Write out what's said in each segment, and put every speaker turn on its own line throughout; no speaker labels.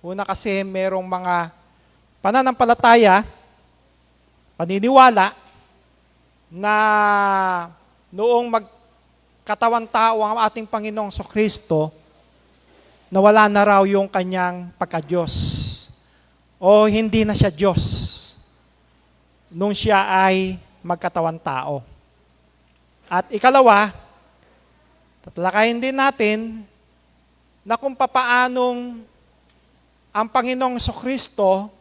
Una kasi merong mga pananampalataya, paniniwala, na noong magkatawan tao ang ating Panginoong Kristo, nawala na raw yung kanyang pagka-Diyos. O hindi na siya Diyos nung siya ay magkatawan tao. At ikalawa, tatalakayin din natin na kung papaanong ang Panginoong Kristo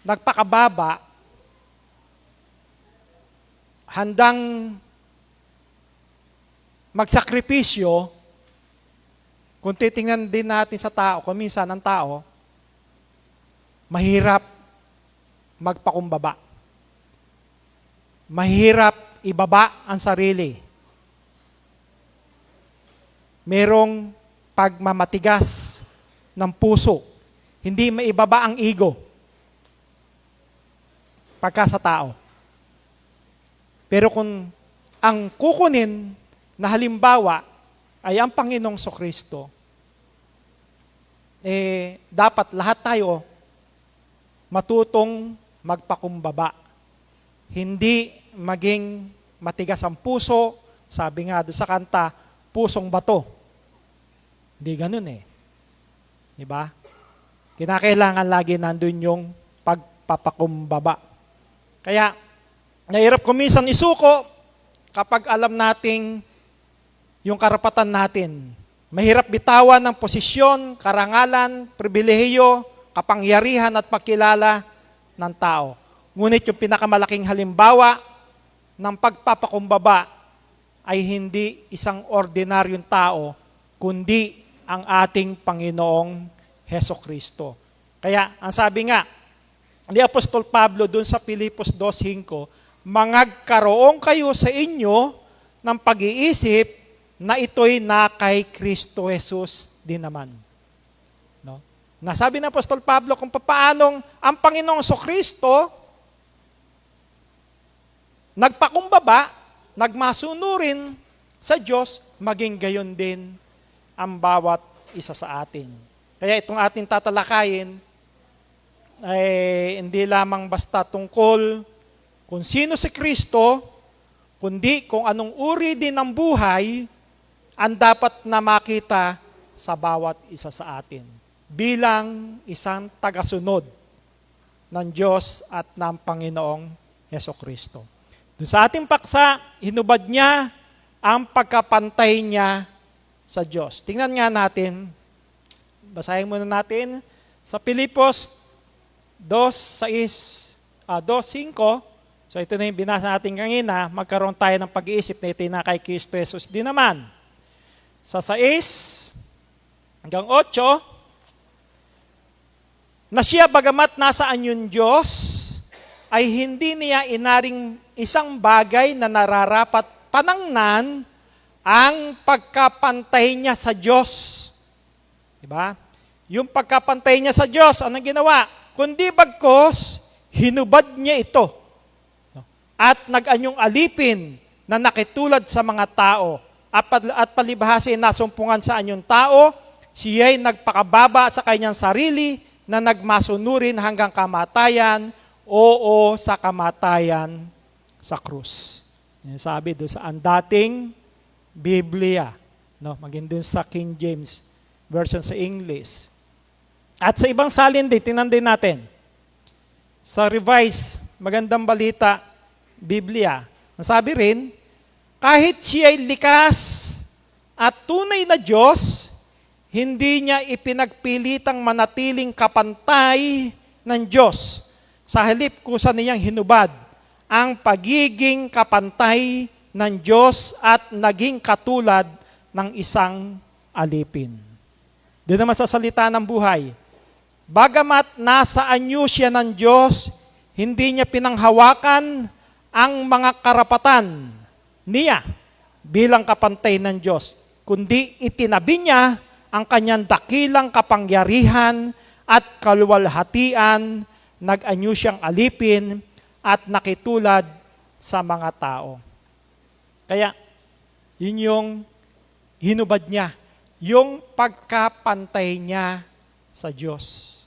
nagpakababa, handang magsakripisyo. Kung titingnan din natin sa tao, kung minsan ang tao, mahirap magpakumbaba. Mahirap ibaba ang sarili. Merong pagmamatigas ng puso. Hindi maibaba ang ego pagka sa tao. Pero kung ang kukunin na halimbawa ay ang Panginoong Kristo, dapat lahat tayo matutong magpakumbaba. Hindi maging matigas ang puso. Sabi nga doon sa kanta, pusong bato. Hindi ganun Diba? Kinakailangan lagi nandun yung pagpapakumbaba. Kaya, nahirap ko minsan isuko kapag alam nating yung karapatan natin. Mahirap bitawan ng posisyon, karangalan, pribilehiyo, kapangyarihan at pagkilala ng tao. Ngunit yung pinakamalaking halimbawa ng pagpapakumbaba ay hindi isang ordinaryong tao, kundi ang ating Panginoong Hesukristo. Kaya, ang sabi nga ni Apostol Pablo dun sa Filipos 2:5, mangagkaroon kayo sa inyo ng pag-iisip na ito'y na kay Kristo Jesus din naman. No? Nasabi ng Apostol Pablo kung paanong ang Panginoong Kristo nagpakumbaba, nagmasunurin sa Diyos, maging gayon din ang bawat isa sa atin. Kaya itong ating tatalakayin ay hindi lamang basta tungkol kung sino si Kristo, kundi kung anong uri din ng buhay ang dapat na makita sa bawat isa sa atin bilang isang tagasunod ng Diyos at ng Panginoong Hesukristo. Doon sa ating paksa, hinubad niya ang pagkapantay niya sa Diyos. Tingnan nga natin, basahin muna natin sa Filipos 2:5. So ito na yung binasa natin kanina, magkaroon tayo ng pag-iisip na ito na kay Kristo Jesus din naman. Sa 6-8, na siya bagamat nasaan yung Diyos, ay hindi niya inaring isang bagay na nararapat panangnan ang pagkapantay niya sa Diyos. Diba? Yung pagkapantay niya sa Diyos, anong ginawa? Kundi bagkos, hinubad niya ito. At nag-anyong alipin na nakitulad sa mga tao. At palibhasa nasumpungan sa anyong tao, siya'y nagpakababa sa kanyang sarili na nagmasunurin hanggang kamatayan, oo sa kamatayan sa krus. Yan sabi doon sa dating Biblia. No, maging doon sa King James Version sa English. At sa ibang salin din, tingnan din natin. Sa Revised, Magandang Balita, Biblia. Ang sabi rin, kahit siya'y likas at tunay na Diyos, hindi niya ipinagpilitang manatiling kapantay ng Diyos. Sa halip kusa niyang hinubad ang pagiging kapantay ng Diyos at naging katulad ng isang alipin. Doon naman sa salita ng buhay, bagamat nasa anyo siya ng Diyos, hindi niya pinanghawakan ang mga karapatan niya bilang kapantay ng Diyos, kundi itinabi niya ang kanyang dakilang kapangyarihan at kaluwalhatian, nag-anyo siyang alipin at nakitulad sa mga tao. Kaya, yun yung hinubad niya, yung pagkapantay niya sa Diyos.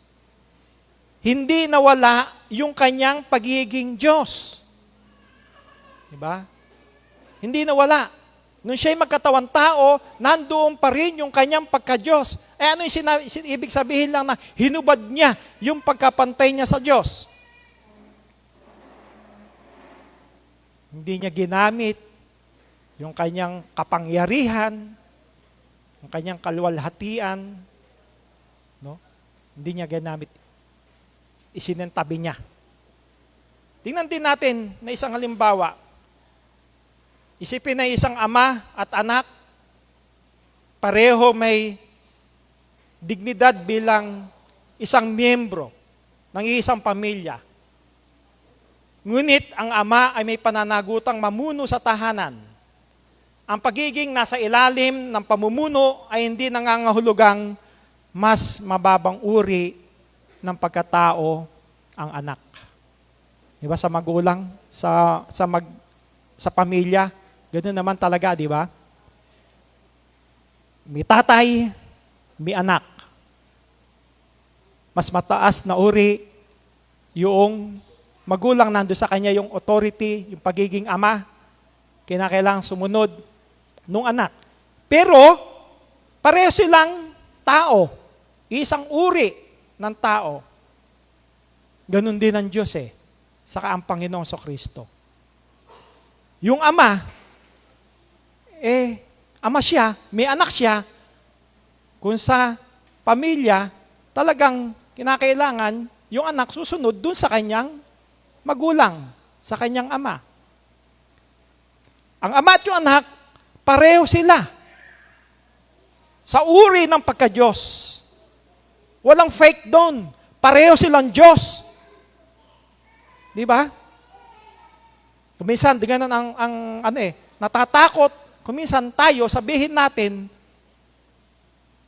Hindi nawala yung kanyang pagiging Diyos. Diba? Hindi nawala. Nung siya'y magkatawang tao, nandoon pa rin yung kanyang pagka-Diyos. Ano yung ibig sabihin lang na hinubad niya yung pagkapantay niya sa Diyos? Hindi niya ginamit yung kanyang kapangyarihan, yung kanyang kaluwalhatian, no? Hindi niya ginamit. Isinentabi niya. Tingnan din natin na isang halimbawa. Isipin na isang ama at anak, pareho may dignidad bilang isang miyembro ng isang pamilya. Ngunit ang ama ay may pananagutang mamuno sa tahanan. Ang pagiging nasa ilalim ng pamumuno ay hindi nangangahulugang mas mababang uri ng pagkatao ang anak. Diba sa magulang, sa pamilya, ganoon naman talaga, di ba? May tatay, may anak. Mas mataas na uri yung magulang nando sa kanya yung authority, yung pagiging ama, kinakailangang sumunod nung anak. Pero, pareho silang tao. Isang uri ng tao. Ganon din ang Diyos saka ang Panginoong Kristo. Yung ama, ama siya, may anak siya, kung sa pamilya, talagang kinakailangan yung anak susunod dun sa kanyang magulang, sa kanyang ama. Ang ama at yung anak, pareho sila sa uri ng pagka-Diyos. Walang fake doon. Pareho silang Diyos. Di ba? Kuminsan, di ganun natatakot. Kuminsan tayo, sabihin natin,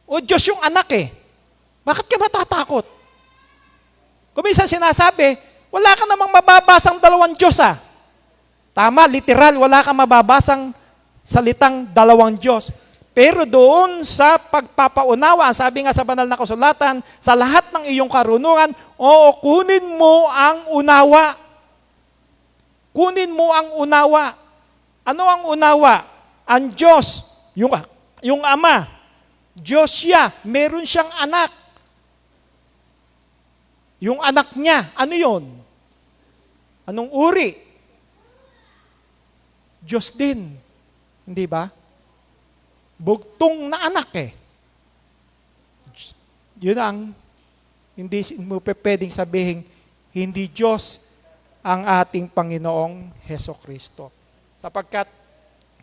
o Diyos yung anak Bakit ka matatakot? Kuminsan sinasabi, wala ka namang mababasang dalawang Diyos Tama, literal, wala kang mababasang salitang dalawang Diyos. Pero doon sa pagpapaunawa, sabi nga sa banal na kasulatan, sa lahat ng iyong karunungan, kunin mo ang unawa. Kunin mo ang unawa. Ano ang unawa? Ang Diyos, yung Ama, Diyos siya, meron siyang anak. Yung anak niya, ano yon? Anong uri? Diyos din. Hindi ba? Bugtong na anak Yun ang hindi mo pwedeng sabihin, hindi Diyos ang ating Panginoong Hesukristo. Sapagkat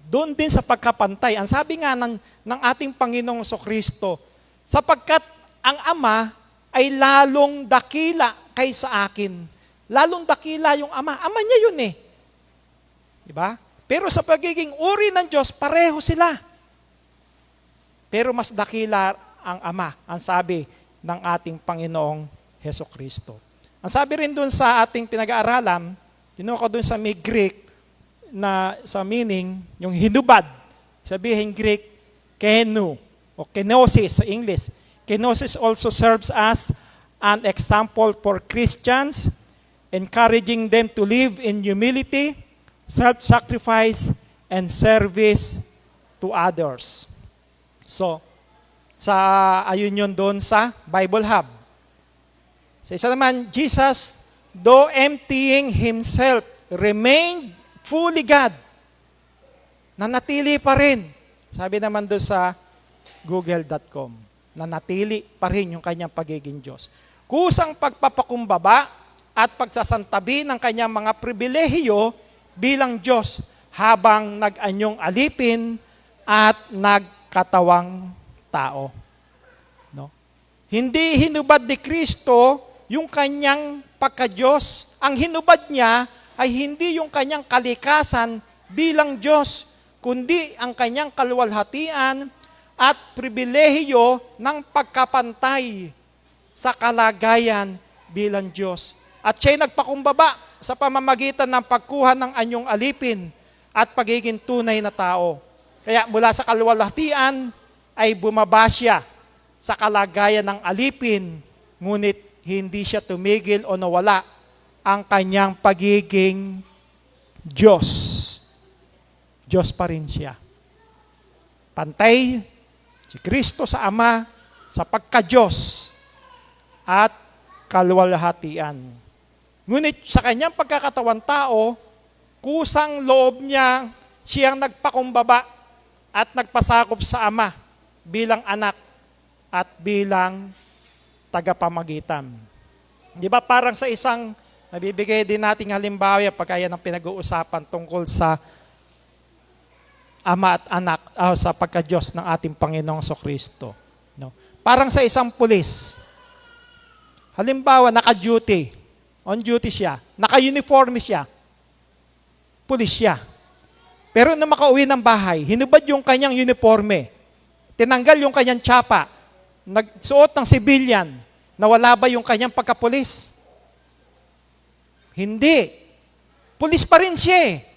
doon din sa pagkapantay, ang sabi nga ng ating Panginoong Hesukristo, sapagkat ang Ama ay lalong dakila kaysa akin. Lalong dakila yung Ama. Ama niya yun Diba? Pero sa pagiging uri ng Diyos, pareho sila. Pero mas dakila ang Ama, ang sabi ng ating Panginoong Hesukristo. Ang sabi rin dun sa ating pinag-aaralan, kinuha ko dun sa may Greek na sa meaning, yung hinubad. Sabihin Greek, kenu, o kenosis sa English. Kenosis also serves as an example for Christians, encouraging them to live in humility, self-sacrifice, and service to others. So, ayun yun doon sa Bible Hub. Sa isa naman, Jesus, though emptying Himself, remained fully God. Nanatili pa rin. Sabi naman doon sa google.com, nanatili pa rin yung kanyang pagiging Diyos. Kusang pagpapakumbaba at pagsasantabi ng kanyang mga pribilehiyo bilang Diyos habang nag-anyong alipin at nagkatawang tao. No? Hindi hinubad ni Kristo yung kanyang pagka-Diyos. Ang hinubad niya ay hindi yung kanyang kalikasan bilang Diyos, kundi ang kanyang kaluwalhatian at pribilehiyo ng pagkapantay sa kalagayan bilang Diyos. At siya'y nagpakumbaba sa pamamagitan ng pagkuha ng anyong alipin at pagiging tunay na tao. Kaya mula sa kaluwalhatian ay bumaba siya sa kalagayan ng alipin, ngunit hindi siya tumigil o nawala ang kanyang pagiging Diyos. Diyos pa rin siya. Pantay si Kristo sa Ama sa pagka-Diyos at kaluwalhatian. Ngunit sa kanyang pagkakatawan tao, kusang loob niya siyang nagpakumbaba at nagpasakop sa Ama bilang anak at bilang tagapamagitan. Di ba parang sa isang nabibigay din nating halimbawa pagkaya ng pinag-uusapan tungkol sa Ama at anak sa pagka-Diyos ng ating Panginoong Kristo. No? Parang sa isang pulis. Halimbawa, naka-duty. On duty siya. Naka-uniforme siya. Pulis siya. Pero nung makauwi ng bahay, hinubad yung kanyang uniforme. Tinanggal yung kanyang tsapa. Nagsuot ng civilian. Nawala ba yung kanyang pagkapulis? Hindi. Pulis pa rin siya eh.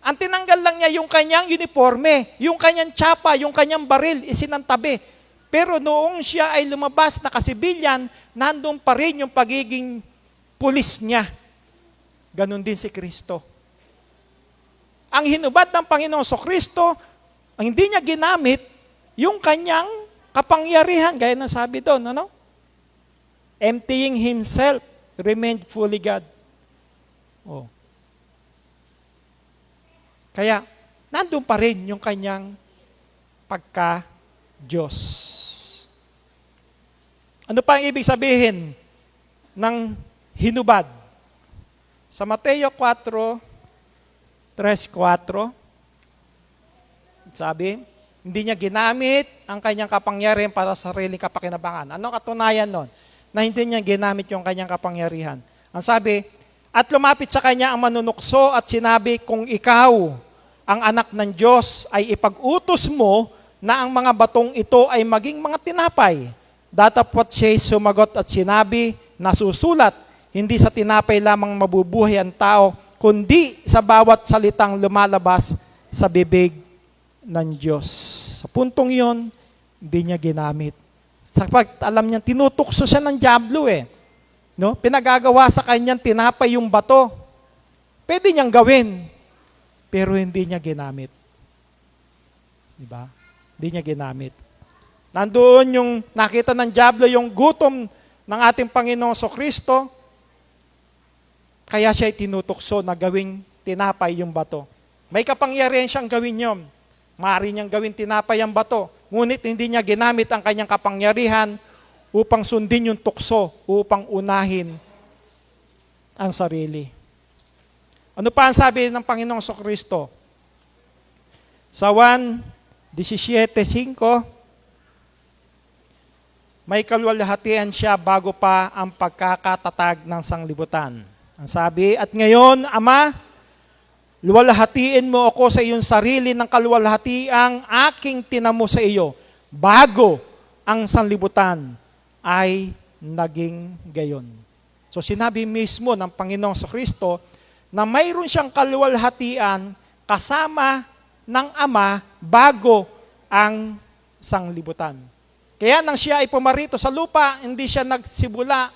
Ang tinanggal lang niya yung kanyang uniforme, yung kanyang tsapa, yung kanyang baril, isinantabi. Pero noong siya ay lumabas na kasibilyan, nandun pa rin yung pagiging pulis niya. Ganon din si Kristo. Ang hinubad ng Panginoong Kristo, ang hindi niya ginamit, yung kanyang kapangyarihan, gaya ng sabi doon, ano? Emptying himself, remained fully God. Oh. Kaya, nandun pa rin yung kanyang pagka-Diyos. Ano pa ang ibig sabihin ng hinubad? Sa Mateo 4:3-4, sabi, hindi niya ginamit ang kanyang kapangyarihan para sa sariling kapakinabangan. Ano katunayan nun? Na hindi niya ginamit yung kanyang kapangyarihan. Ang sabi, at lumapit sa kanya ang manunukso at sinabi, kung ikaw ang anak ng Diyos, ay ipag-utos mo na ang mga batong ito ay maging mga tinapay. Datapot siya sumagot at sinabi, nasusulat, hindi sa tinapay lamang mabubuhay ang tao, kundi sa bawat salitang lumalabas sa bibig ng Diyos. Sa puntong yon, hindi niya ginamit. Sapag alam niya, tinutukso siya ng dyablo eh. No? Pinagagawa sa kanyang tinapay yung bato. Pwede niyang gawin, pero hindi niya ginamit. Diba? Hindi niya ginamit. Nandoon yung nakita ng dyablo, yung gutom ng ating Panginoong Kristo, kaya siya tinutukso na gawing tinapay yung bato. May kapangyarihan siyang gawin yun. Maaari niyang gawin tinapay ang bato. Ngunit hindi niya ginamit ang kanyang kapangyarihan upang sundin yung tukso, upang unahin ang sarili. Ano pa ang sabi ng Panginoong Kristo? Sa 1:17-5, may kaluwalhatian siya bago pa ang pagkakatatag ng sanglibutan. Ang sabi, at ngayon, Ama, luwalhatiin mo ako sa iyong sarili ng kaluwalhatiang aking tinamo sa iyo bago ang sanlibutan ay naging gayon. So sinabi mismo ng Panginoong Kristo na mayroon siyang kaluwalhatian kasama ng Ama bago ang sanglibutan. Kaya nang siya ay pumarito sa lupa, hindi siya nagsimula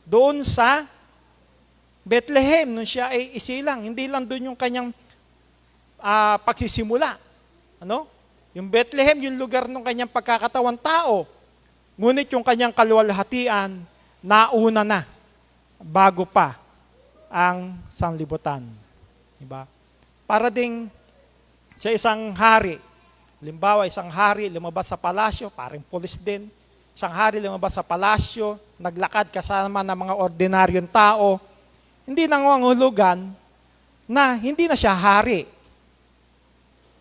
doon sa Bethlehem, nung siya ay isilang. Hindi lang doon yung kanyang pagsisimula. Ano? Yung Bethlehem, yung lugar ng kanyang pagkakatawan tao. Ngunit yung kanyang kaluwalhatian, nauna na bago pa ang sanlibutan. Diba? Para ding sa isang hari, halimbawa isang hari lumabas sa palasyo, parang pulis din. Isang hari lumabas sa palasyo, naglakad kasama ng mga ordinaryong tao, hindi nangangahulugan na hindi na siya hari.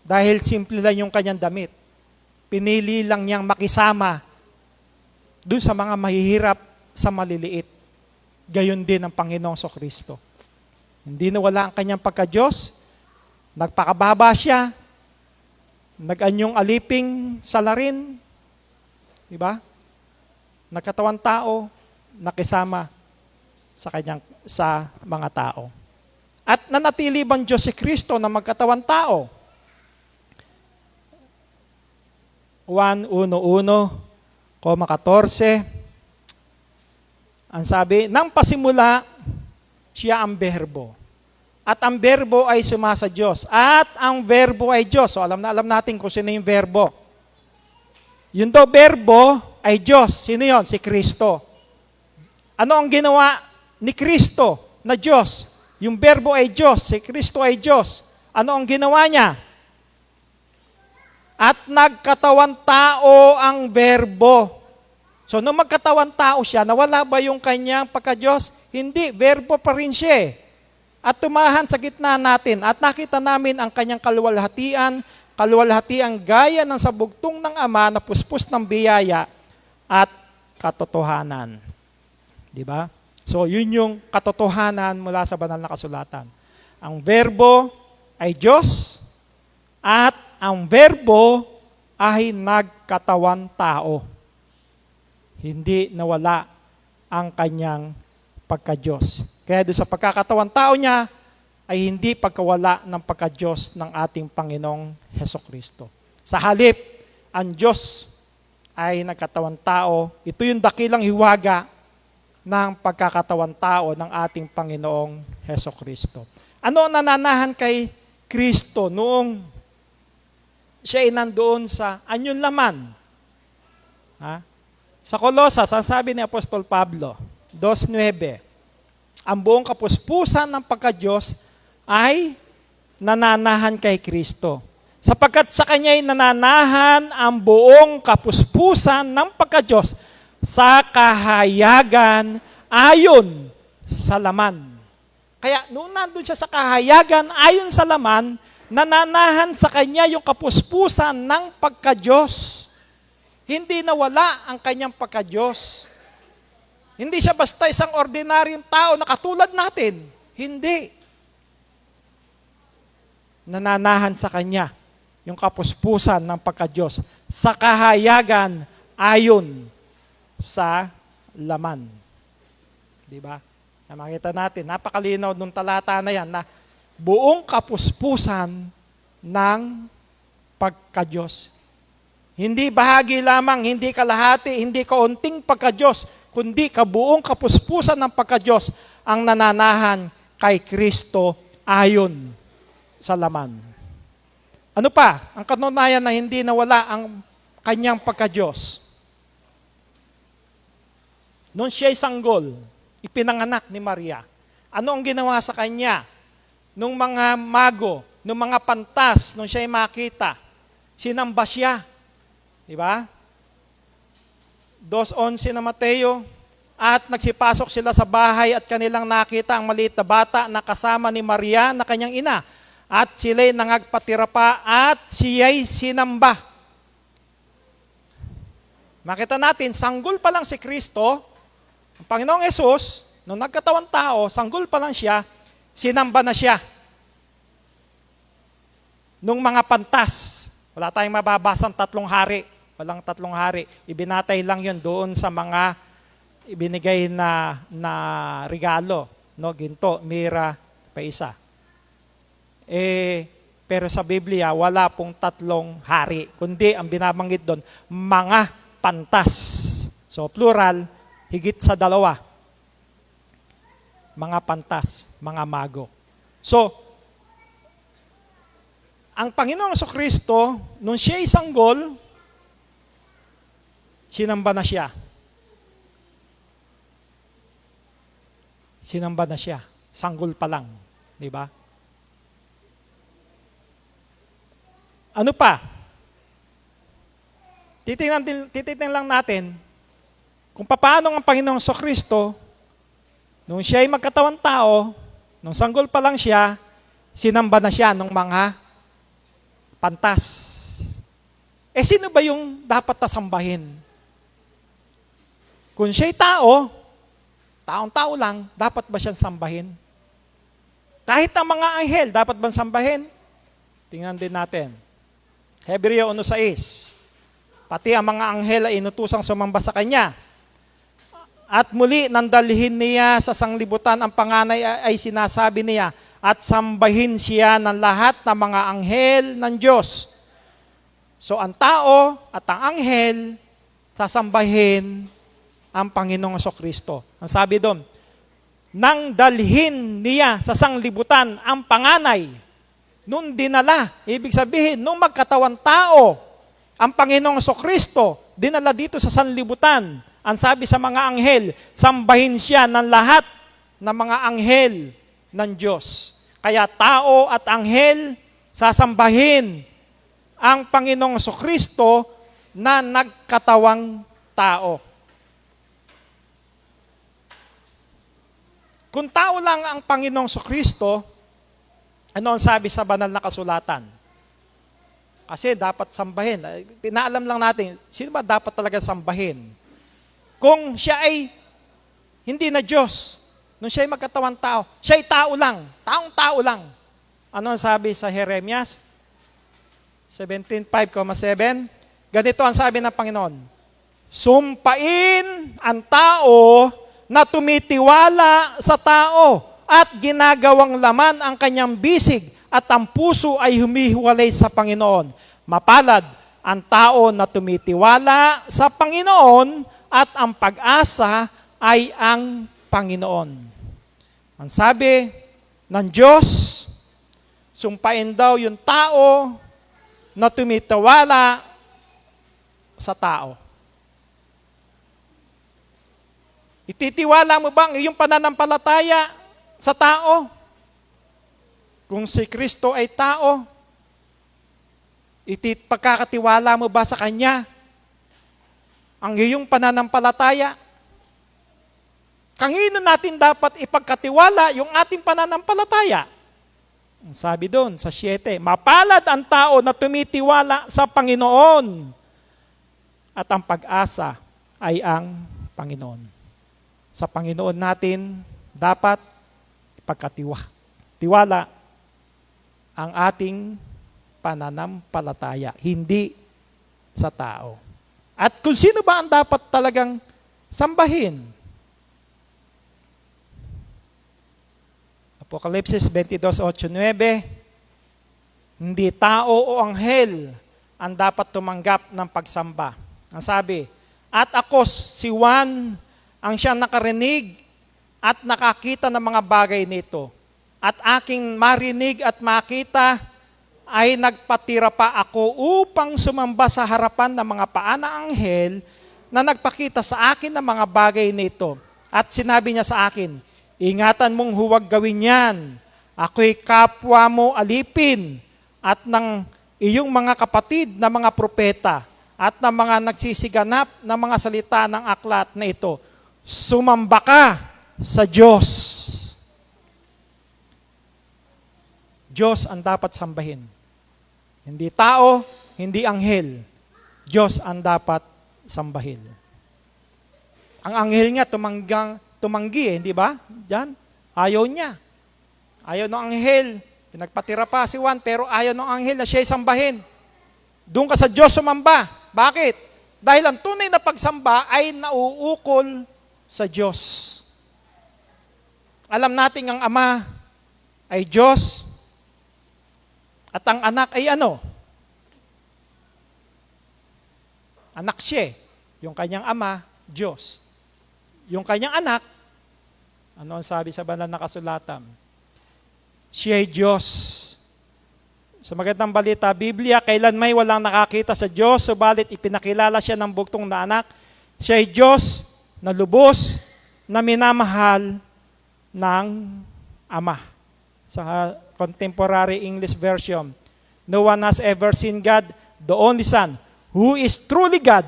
Dahil simple lang yung kanyang damit. Pinili lang niyang makisama doon sa mga mahihirap sa maliliit. Gayon din ang Panginoong Kristo. Hindi nawala ang kanyang pagka-Diyos, nagpakababa siya, nag-anyong aliping salarin, diba? Nagkatawan tao, nakisama sa mga tao. At nanatili bang Diyos si Kristo na magkatawan tao? Juan 1:1-14. Ang sabi, nang pasimula, siya ang berbo. At ang berbo ay sumasa Diyos. At ang berbo ay Diyos. So alam natin kung sino yung berbo. Yung daw berbo ay Diyos. Sino yon? Si Kristo. Ano ang ginawa ni Kristo na Diyos? Yung berbo ay Diyos. Si Kristo ay Diyos. Ano ang ginawa niya? At nagkatawan tao ang berbo. So, nung magkatawan tao siya, nawala ba yung kanyang pagka-Diyos? Hindi, verbo pa rin siya. At tumahan sa gitna natin at nakita namin ang kanyang kaluwalhatian gaya ng sabugtong ng Ama na puspos ng biyaya at katotohanan. Di ba? So, yun yung katotohanan mula sa banal na kasulatan. Ang verbo ay Diyos at ang verbo ay nagkatawan tao. Hindi nawala ang kanyang pagka-Diyos. Kaya doon sa pagkakatawan tao niya, ay hindi pagkawala ng pagka-Diyos ng ating Panginoong Hesukristo. Sa halip, ang Diyos ay nagkatawan tao. Ito yung dakilang hiwaga ng pagkakatawan tao ng ating Panginoong Hesukristo. Ano ang nananahan kay Kristo noong siya ay nandoon sa anyong laman? Sa Colosas, ang sabi ni Apostol Pablo, 2:9, ang buong kapuspusan ng pagka-Diyos ay nananahan kay Kristo. Sapagkat sa Kanya'y nananahan ang buong kapuspusan ng pagka-Diyos sa kahayagan ayon sa laman. Kaya noong nandun siya sa kahayagan ayon sa laman, nananahan sa Kanya yung kapuspusan ng pagka-Diyos. Hindi nawala ang kanyang pagka-Diyos. Hindi siya basta isang ordinaryong tao na katulad natin. Hindi. Nananahan sa kanya yung kapuspusan ng pagka-Diyos sa kahayagan ayon sa laman. Di ba? Makita natin, napakalinaw nung talata na yan na buong kapuspusan ng pagka-Diyos. Hindi bahagi lamang, hindi kalahati, hindi kaunting pagka-Diyos, kundi kabuong kapuspusan ng pagka-Diyos ang nananahan kay Kristo ayon sa laman. Ano pa? Ang katunayan na hindi nawala ang kanyang pagka-Diyos. Noon siya'y sanggol, ipinanganak ni Maria. Ano ang ginawa sa kanya? Nung mga mago, nung mga pantas, nung siya'y makita, sinamba siya. Diba? 2:11 na Mateo, at nagsipasok sila sa bahay at kanilang nakita ang maliit na bata na kasama ni Maria na kanyang ina. At sila'y nangagpatira pa at siya'y sinamba. Makita natin, sanggol pa lang si Kristo, ang Panginoong Hesus, nung nagkatawan tao, sanggol pa lang siya, sinamba na siya. Nung mga pantas, wala tayong mababasang 3 hari. Walang 3 hari. Ibinatay lang yun doon sa mga ibinigay na regalo. No? Ginto, mira, pa isa. Pero sa Biblia, wala pong 3 hari. Kundi ang binabanggit doon, mga pantas. So plural, higit sa 2. Mga pantas, mga mago. So, ang Panginoong Jesucristo, nung siya'y sanggol, sinamba na siya. Sinamba na siya. Sanggol pa lang. Di ba? Ano pa? Titingnan lang natin kung paano ang Panginoong Jesucristo, nung siya ay magkatawan tao, nung sanggol pa lang siya, sinamba na siya ng mga pantas. Sino ba yung dapat nasambahin? Kung siya'y taong-tao lang, dapat ba siyang sambahin? Kahit ang mga anghel, dapat ba sambahin? Tingnan din natin. Hebreo 1:6. Pati ang mga anghel ay inutusang sumamba sa kanya. At muli, nandalhin niya sa sanglibutan ang panganay ay sinasabi niya, at sambahin siya ng lahat ng mga anghel ng Diyos. So ang tao at ang anghel, sasambahin ang Panginoong Kristo. Ang sabi doon, nang dalhin niya sa sanglibutan ang panganay, nung dinala, ibig sabihin, nung magkatawan tao, ang Panginoong Kristo, dinala dito sa sanlibutan. Ang sabi sa mga anghel, sambahin siya ng lahat ng mga anghel ng Diyos. Kaya tao at anghel, sasambahin ang Panginoong Kristo na nagkatawang tao. Kung tao lang ang Panginoong Kristo, ano ang sabi sa banal na kasulatan? Kasi dapat sambahin. Pinaalam lang natin, sino ba dapat talaga sambahin? Kung siya ay hindi na Diyos, nung siya ay magkatawang tao, siya ay tao lang, taong tao lang. Ano ang sabi sa Jeremias 17:5-7? Ganito ang sabi ng Panginoon, sumpain ang tao na tumitiwala sa tao at ginagawang laman ang kanyang bisig at ang puso ay humihiwalay sa Panginoon. Mapalad ang tao na tumitiwala sa Panginoon at ang pag-asa ay ang Panginoon. Ang sabi ng Diyos, sumpain daw yung tao na tumitiwala sa tao. Ititiwala mo ba ang iyong pananampalataya sa tao? Kung si Kristo ay tao, pagkakatiwala mo ba sa Kanya ang iyong pananampalataya? Kanino natin dapat ipagkatiwala yung ating pananampalataya? Ang sabi doon sa 7, mapalad ang tao na tumitiwala sa Panginoon at ang pag-asa ay ang Panginoon. Sa Panginoon natin dapat ipagkatiwala ang ating pananampalataya, hindi sa tao. At kung sino ba ang dapat talagang sambahin? Apokalipsis 22:8-9, hindi tao o anghel ang dapat tumanggap ng pagsamba. Ang sabi, at ako, si Juan, ang siyang nakarinig at nakakita ng mga bagay nito. At aking marinig at makita ay nagpatira pa ako upang sumamba sa harapan ng mga paa ng anghel na nagpakita sa akin ng mga bagay nito. At sinabi niya sa akin, ingatan mong huwag gawin yan. Ako'y kapwa mo alipin at ng iyong mga kapatid na mga propeta at ng mga nagsisiganap na mga salita ng aklat na ito. Sumamba ka sa Diyos. Diyos ang dapat sambahin. Hindi tao, hindi anghel. Diyos ang dapat sambahin. Ang anghel nga tumanggi hindi ba? Diyan, ayaw niya. Ayaw ng anghel. Pinagpatira pa si Juan, pero ayaw ng anghel na siya sambahin. Doon ka sa Diyos sumamba. Bakit? Dahil ang tunay na pagsamba ay nauukol sa Diyos. Alam natin ang Ama ay Diyos at ang anak ay ano? Anak siya. Yung kanyang ama, Diyos. Yung kanyang anak, ano ang sabi sa banal na kasulatan? Siya ay Diyos. Sa magandang balita, Biblia, kailan may walang nakakita sa Diyos, subalit ipinakilala siya ng bugtong na anak. Siya ay Diyos na lubos, na minamahal ng Ama. Sa contemporary English version, no one has ever seen God, the only Son, who is truly God,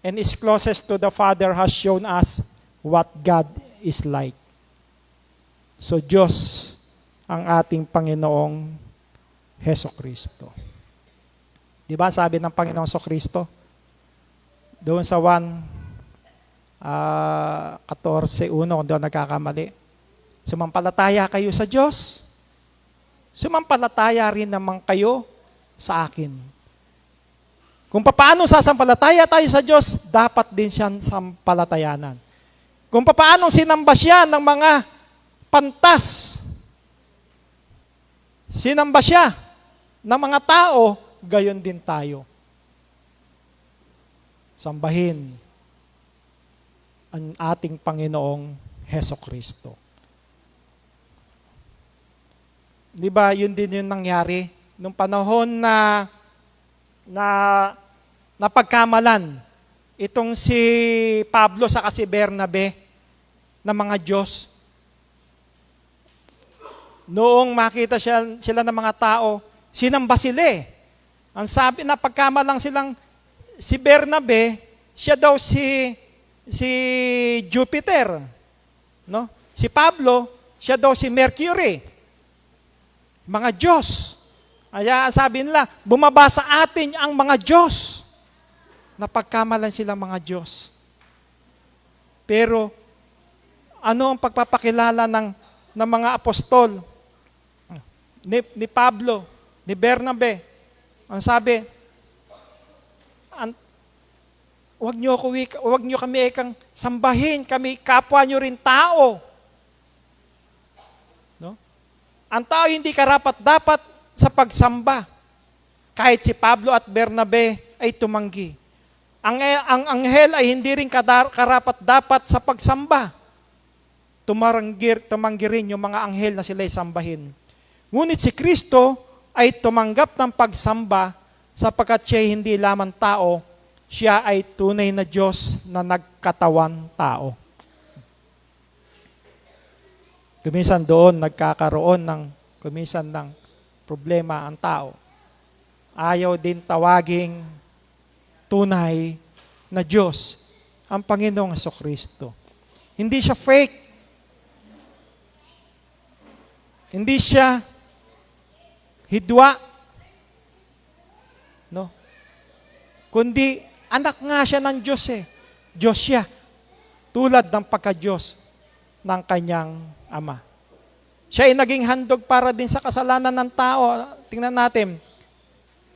and is closest to the Father, has shown us what God is like. So Diyos ang ating Panginoong Hesukristo. Di ba sabi ng Panginoong Hesukristo? Doon sa 14:1, kung doon nagkakamali. Sumampalataya kayo sa Diyos. Sumampalataya rin naman kayo sa akin. Kung paano sasampalataya tayo sa Diyos, dapat din siyang sampalatayanan. Kung paano sinamba siya ng mga pantas, sinamba siya ng mga tao gayon din tayo. Sambahin ang ating Panginoong Hesukristo. Di ba, yun din yung nangyari nung panahon na napagkamalan itong si Pablo sa si Bernabe na mga Diyos. Noong makita sila ng mga tao, sinamba sila eh. Ang sabi na pagkamalang silang si Bernabe, siya daw si Jupiter. No? Si Pablo, siya daw si Mercury. Mga Diyos. Kaya sabi nila, bumaba sa atin ang mga Diyos. Napagkamalan silang mga Diyos. Pero, ano ang pagpapakilala ng mga apostol? Ni Pablo, ni Bernabe. Ang sabi, wag niyo kami ikang sambahin, kami kapwa niyo rin tao. No? Ang tao hindi karapat-dapat sa pagsamba. Kahit si Pablo at Bernabe ay tumanggi. Ang anghel ay hindi rin karapat-dapat sa pagsamba. Tumanggi rin yung mga anghel na sila ay sambahin. Ngunit si Kristo ay tumanggap ng pagsamba sapagkat siya hindi lamang tao, siya ay tunay na Diyos na nagkatawan tao. Kuminsan doon nagkakaroon ng problema ang tao. Ayaw din tawaging tunay na Diyos ang Panginoong Hesukristo. Hindi siya fake. Hindi siya hidwa. No? Kundi anak nga siya ng Diyos eh. Diyos siya. Tulad ng pagka-Diyos ng kanyang Ama. Siya ay naging handog para din sa kasalanan ng tao. Tingnan natin.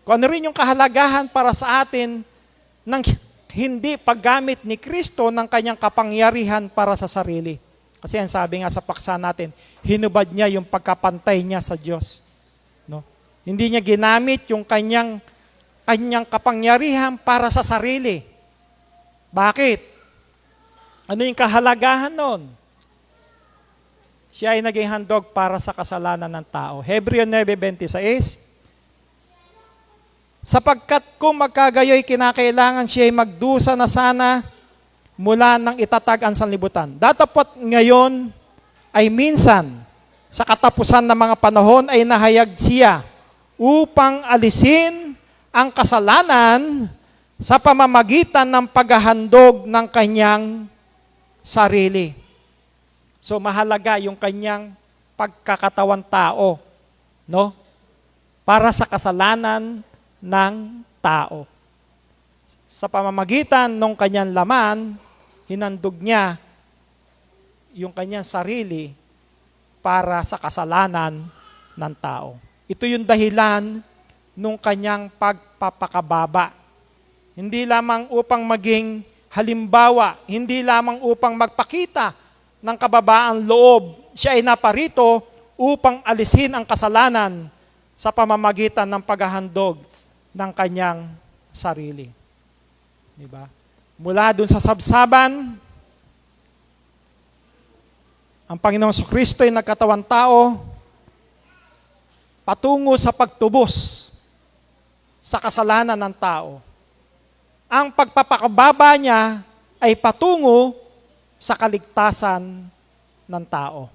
Kung ano rin yung kahalagahan para sa atin ng hindi paggamit ni Kristo ng kanyang kapangyarihan para sa sarili. Kasi ang sabi nga sa paksa natin, hinubad niya yung pagkapantay niya sa Diyos. No? Hindi niya ginamit yung kanyang kapangyarihan para sa sarili. Bakit? Ano yung kahalagahan nun? Siya ay naging handog para sa kasalanan ng tao. Hebreo 9:26, sapagkat kung magkagayoy kinakailangan siya ay magdusa na sana mula nang itatag ang sanlibutan. Datapot ngayon ay minsan sa katapusan ng mga panahon ay nahayag siya upang alisin ang kasalanan sa pamamagitan ng paghahandog ng kanyang sarili. So mahalaga yung kanyang pagkakatawan tao, no? Para sa kasalanan ng tao. Sa pamamagitan ng kanyang laman, hinandog niya yung kanyang sarili para sa kasalanan ng tao. Ito yung dahilan ng kanyang pagpapakababa. Hindi lamang upang maging halimbawa, hindi lamang upang magpakita ng kababaan loob. Siya ay naparito upang alisin ang kasalanan sa pamamagitan ng paghahandog ng kanyang sarili. Diba? Mula dun sa sabsaban, ang Panginoong Jesucristo ay nagkatawang tao patungo sa pagtubos sa kasalanan ng tao. Ang pagpapakababa niya ay patungo sa kaligtasan ng tao.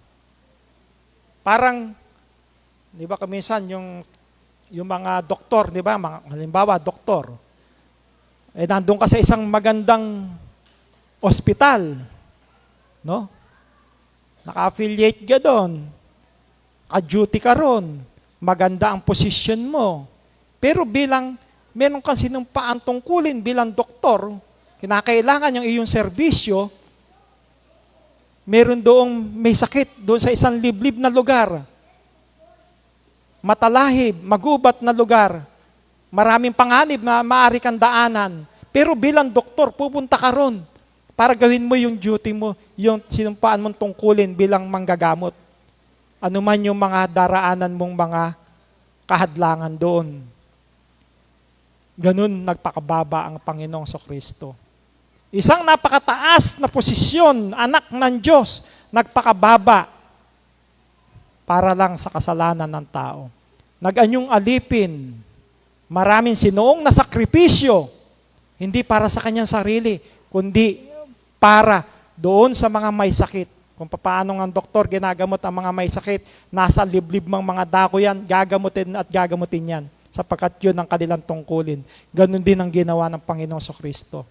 Parang, di ba kaminsan yung mga doktor, di ba? Halimbawa, doktor. Nandun ka sa isang magandang ospital, no? Naka-affiliate ka doon. Ka-duty ka ron. Maganda ang posisyon mo. Pero meron kang sinumpaan tungkulin bilang doktor, kinakailangan yung iyong serbisyo, meron doong may sakit doon sa isang liblib na lugar. Matalahib, magubat na lugar. Maraming panganib na maaari kang daanan. Pero bilang doktor, pupunta ka ron para gawin mo yung duty mo, yung sinumpaan mong tungkulin bilang manggagamot. Ano man yung mga daraanan mong mga kahadlangan doon. Ganun nagpakababa ang Panginoong Kristo. Isang napakataas na posisyon, anak ng Diyos, nagpakababa para lang sa kasalanan ng tao. Nag-anyong alipin, maraming sinoong nasakripisyo, hindi para sa kanyang sarili, kundi para doon sa mga may sakit. Kung paano ang doktor ginagamot ang mga may sakit, nasa liblib mang mga dako yan, gagamutin at gagamutin yan, sapagkat yun ang kanilang tungkulin. Ganun din ang ginawa ng Panginoong Kristo.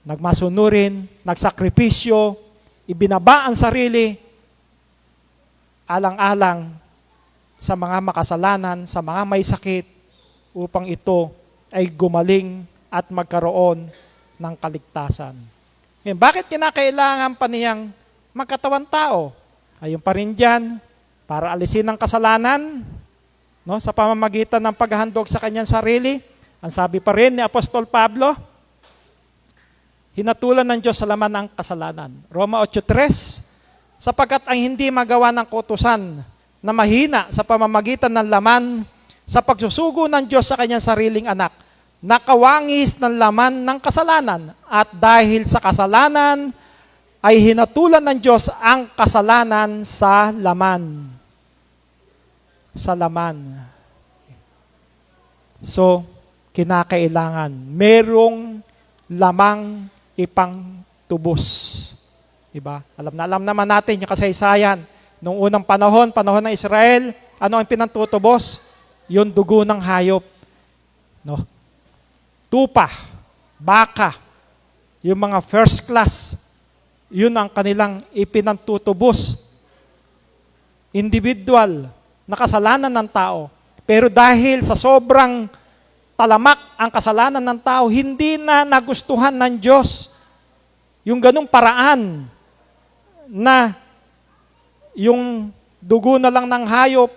Nagmasunurin, nagsakripisyo, ibinaba ang sarili, alang-alang sa mga makasalanan, sa mga may sakit, upang ito ay gumaling at magkaroon ng kaligtasan. Ngayon, bakit kinakailangan pa niyang magkatawan tao? Ayun pa rin dyan, para alisin ang kasalanan, no, sa pamamagitan ng paghahandog sa kanyang sarili. Ang sabi pa rin ni Apostol Pablo, hinatulan ng Diyos sa laman ng kasalanan. Roma 8:3, sapagkat ang hindi magawa ng kautusan na mahina sa pamamagitan ng laman sa pagsusugo ng Diyos sa kanyang sariling anak, nakawangis ng laman ng kasalanan, at dahil sa kasalanan ay hinatulan ng Diyos ang kasalanan sa laman. Sa laman. So, kinakailangan merong lamang ipang tubos. Diba? Alam naman natin yung kasaysayan. Noong unang panahon ng Israel, ano ang pinantutubos? Yung dugo ng hayop. No? Tupa, baka, yung mga first class, yun ang kanilang ipinantutubos. Individual, nakasalanan ng tao. Pero dahil sa sobrang talamak ang kasalanan ng tao, hindi na nagustuhan ng Diyos yung ganung paraan na yung dugo na lang ng hayop,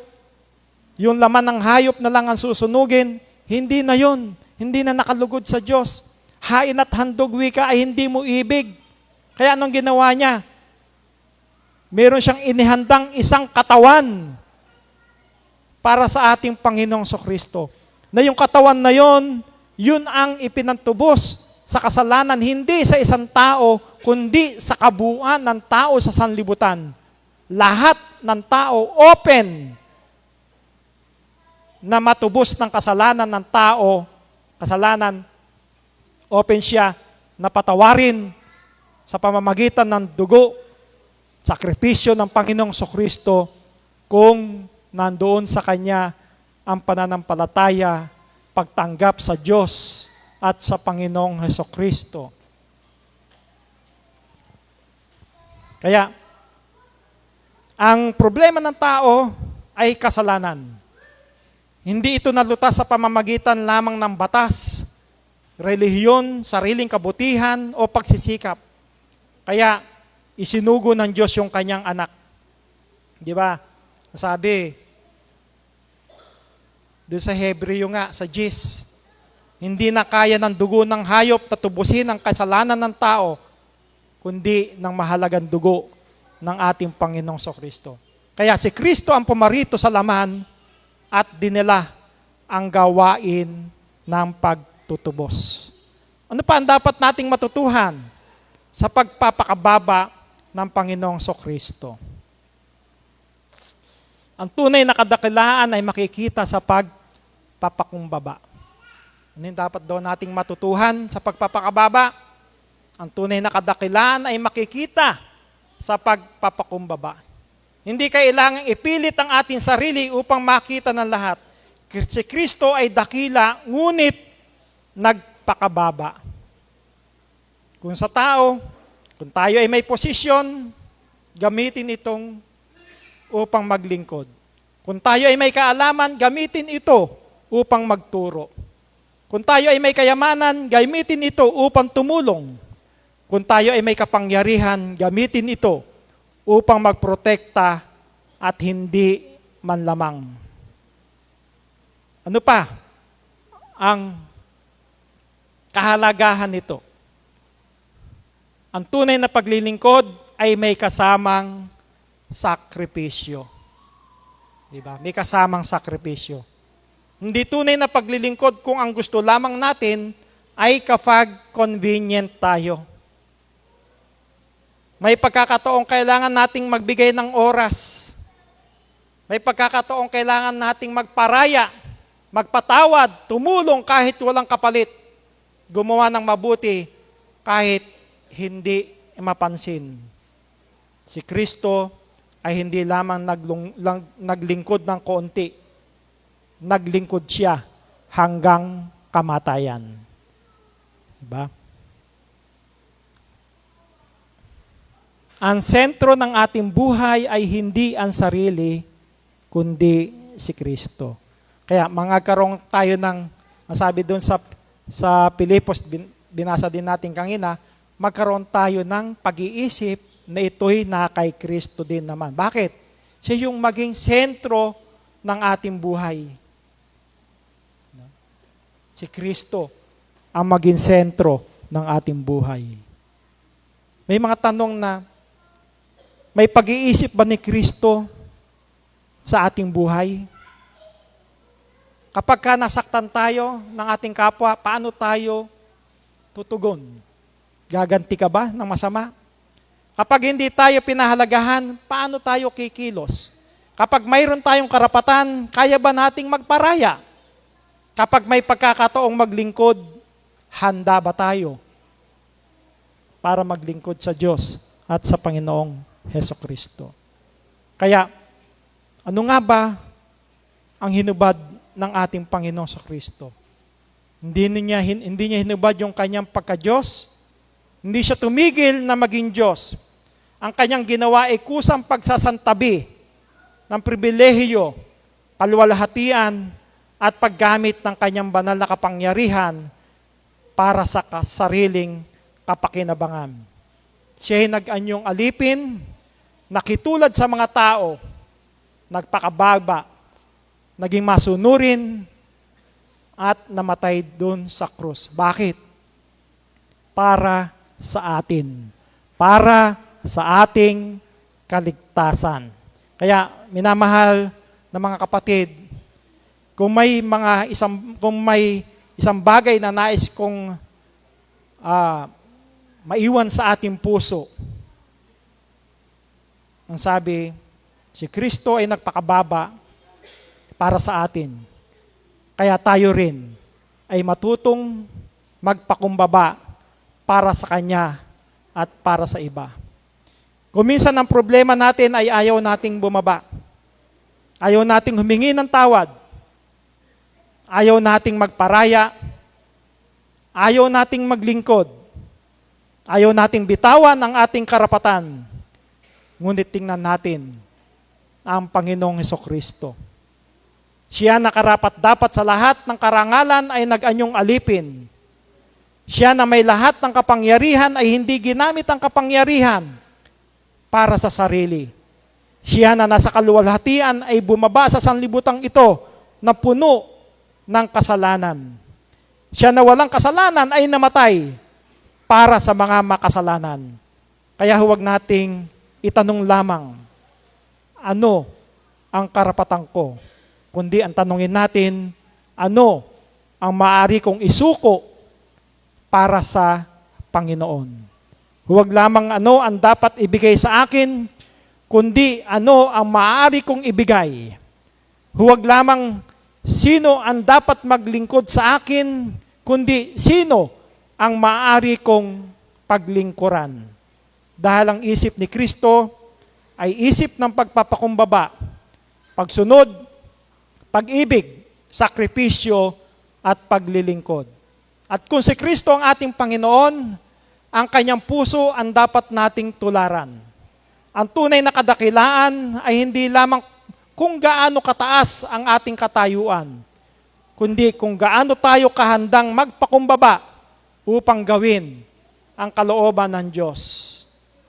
yung laman ng hayop na lang ang susunugin. Hindi na yun. Hindi na nakalugod sa Diyos. Hain at handog wika ay hindi mo ibig. Kaya anong ginawa niya? Meron siyang inihandang isang katawan para sa ating Panginoong Kristo. Na yung katawan na yon, yun ang ipinantubos sa kasalanan, hindi sa isang tao, kundi sa kabuuan ng tao sa sanlibutan. Lahat ng tao open na matubos ng kasalanan ng tao, kasalanan, open siya na patawarin sa pamamagitan ng dugo, sakripisyo ng Panginoong Kristo, kung nandoon sa Kanya ang pananampalataya, pagtanggap sa Diyos at sa Panginoong Kristo. Kaya, ang problema ng tao ay kasalanan. Hindi ito nalutas sa pamamagitan lamang ng batas, relihiyon, sariling kabutihan o pagsisikap. Kaya, isinugo ng Diyos yung kanyang anak. Di ba? Sabi, doon sa Hebreo nga, sa 10, hindi na kaya ng dugo ng hayop na tubusin ang kasalanan ng tao, kundi ng mahalagang dugo ng ating Panginoong Kristo. Kaya si Kristo ang pumarito sa laman at dinala ang gawain ng pagtutubos. Ano pa ang dapat nating matutuhan sa pagpapakababa ng Panginoong Kristo? Ang tunay na kadakilaan ay makikita sa pagpapakumbaba. Ano yung dapat daw nating matutuhan sa pagpapakababa? Ang tunay na kadakilaan ay makikita sa pagpapakumbaba. Hindi kailangang ipilit ang ating sarili upang makita ng lahat. Si Kristo ay dakila, ngunit nagpakababa. Kung sa tao, kung tayo ay may posisyon, gamitin itong upang maglingkod. Kung tayo ay may kaalaman, gamitin ito upang magturo. Kung tayo ay may kayamanan, gamitin ito upang tumulong. Kung tayo ay may kapangyarihan, gamitin ito upang magprotekta at hindi manlamang. Ano pa ang kahalagahan nito? Ang tunay na paglilingkod ay may kasamang sakripisyo. Diba? May kasamang sakripisyo. Hindi tunay na paglilingkod kung ang gusto lamang natin ay kapag convenient tayo. May pagkakataong kailangan nating magbigay ng oras. May pagkakataong kailangan nating magparaya, magpatawad, tumulong kahit walang kapalit. Gumawa ng mabuti kahit hindi mapansin. Si Kristo ay hindi lamang naglingkod ng konti. Naglingkod siya hanggang kamatayan. Diba? Ang sentro ng ating buhay ay hindi ang sarili, kundi si Kristo. Kaya magkaroon tayo ng, masabi doon sa Pilipos, binasa din natin kanina, magkaroon tayo ng pag-iisip na ito'y na kay Kristo din naman. Bakit? Siya yung maging sentro ng ating buhay. Si Kristo ang maging sentro ng ating buhay. May mga tanong na, may pag-iisip ba ni Kristo sa ating buhay? Kapag ka nasaktan tayo ng ating kapwa, paano tayo tutugon? Gaganti ka ba ng masama? Kapag hindi tayo pinahalagahan, paano tayo kikilos? Kapag mayroon tayong karapatan, kaya ba nating magparaya? Kapag may pagkakataong maglingkod, handa ba tayo para maglingkod sa Diyos at sa Panginoong Hesukristo? Kaya, ano nga ba ang hinubad ng ating Panginoong Hesukristo? Hindi niya hinubad yung kanyang pagka-Diyos. Hindi siya tumigil na maging Diyos. Ang kanyang ginawa ay kusang pagsasantabi ng pribilehiyo, kaluwalhatian, at paggamit ng kanyang banal na kapangyarihan para sa sariling kapakinabangan. Siya'y nag-anyong alipin, nakitulad sa mga tao, nagpakababa, naging masunurin, at namatay doon sa krus. Bakit? Para sa atin. Para sa ating kaligtasan. Kaya, minamahal na mga kapatid, kung may isang bagay na nais kong maiwan sa ating puso, ang sabi, si Kristo ay nagpakababa para sa atin. Kaya tayo rin ay matutong magpakumbaba para sa Kanya at para sa iba. Kung minsan ang problema natin ay ayaw nating bumaba. Ayaw nating humingi ng tawad. Ayaw nating magparaya. Ayaw nating maglingkod. Ayaw nating bitawan ang ating karapatan. Ngunit tingnan natin ang Panginoong Hesukristo. Siya na karapat-dapat sa lahat ng karangalan ay nag-anyong alipin. Siya na may lahat ng kapangyarihan ay hindi ginamit ang kapangyarihan para sa sarili. Siya na nasa kaluwalhatian ay bumaba sa sanlibutan ito na puno ng kasalanan. Siya na walang kasalanan ay namatay para sa mga makasalanan. Kaya huwag nating itanong lamang, ano ang karapatan ko? Kundi ang tanongin natin, ano ang maaari kong isuko para sa Panginoon? Huwag lamang ano ang dapat ibigay sa akin, kundi ano ang maaari kong ibigay. Huwag lamang sino ang dapat maglingkod sa akin, kundi sino ang maaari kong paglingkuran. Dahil ang isip ni Kristo ay isip ng pagpapakumbaba, pagsunod, pag-ibig, sakripisyo, at paglilingkod. At kung si Kristo ang ating Panginoon, ang kanyang puso ang dapat nating tularan. Ang tunay na kadakilaan ay hindi lamang kung gaano kataas ang ating katayuan, kundi kung gaano tayo kahandang magpakumbaba upang gawin ang kalooban ng Diyos.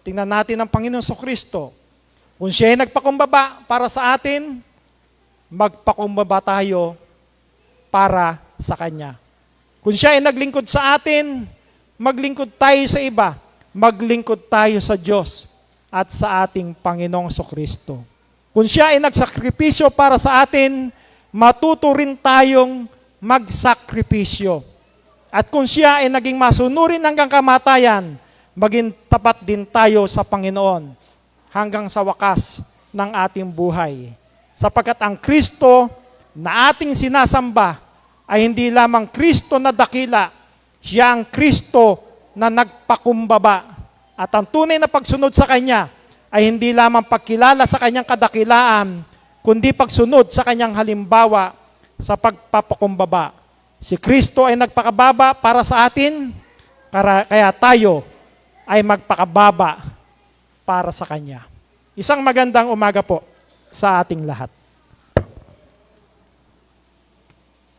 Tingnan natin ang Panginoon Kristo. Kung siya ay nagpakumbaba para sa atin, magpakumbaba tayo para sa Kanya. Kung siya ay naglingkod sa atin, maglingkod tayo sa iba, maglingkod tayo sa Diyos at sa ating Panginoong Kristo. Kung siya ay nagsakripisyo para sa atin, matuto rin tayong magsakripisyo. At kung siya ay naging masunurin hanggang kamatayan, maging tapat din tayo sa Panginoon hanggang sa wakas ng ating buhay. Sapagkat ang Kristo na ating sinasamba ay hindi lamang Kristo na dakila, siya ang Kristo na nagpakumbaba. At ang tunay na pagsunod sa Kanya ay hindi lamang pagkilala sa Kanyang kadakilaan, kundi pagsunod sa Kanyang halimbawa sa pagpapakumbaba. Si Kristo ay nagpakababa para sa atin, kaya tayo ay magpakababa para sa Kanya. Isang magandang umaga po sa ating lahat.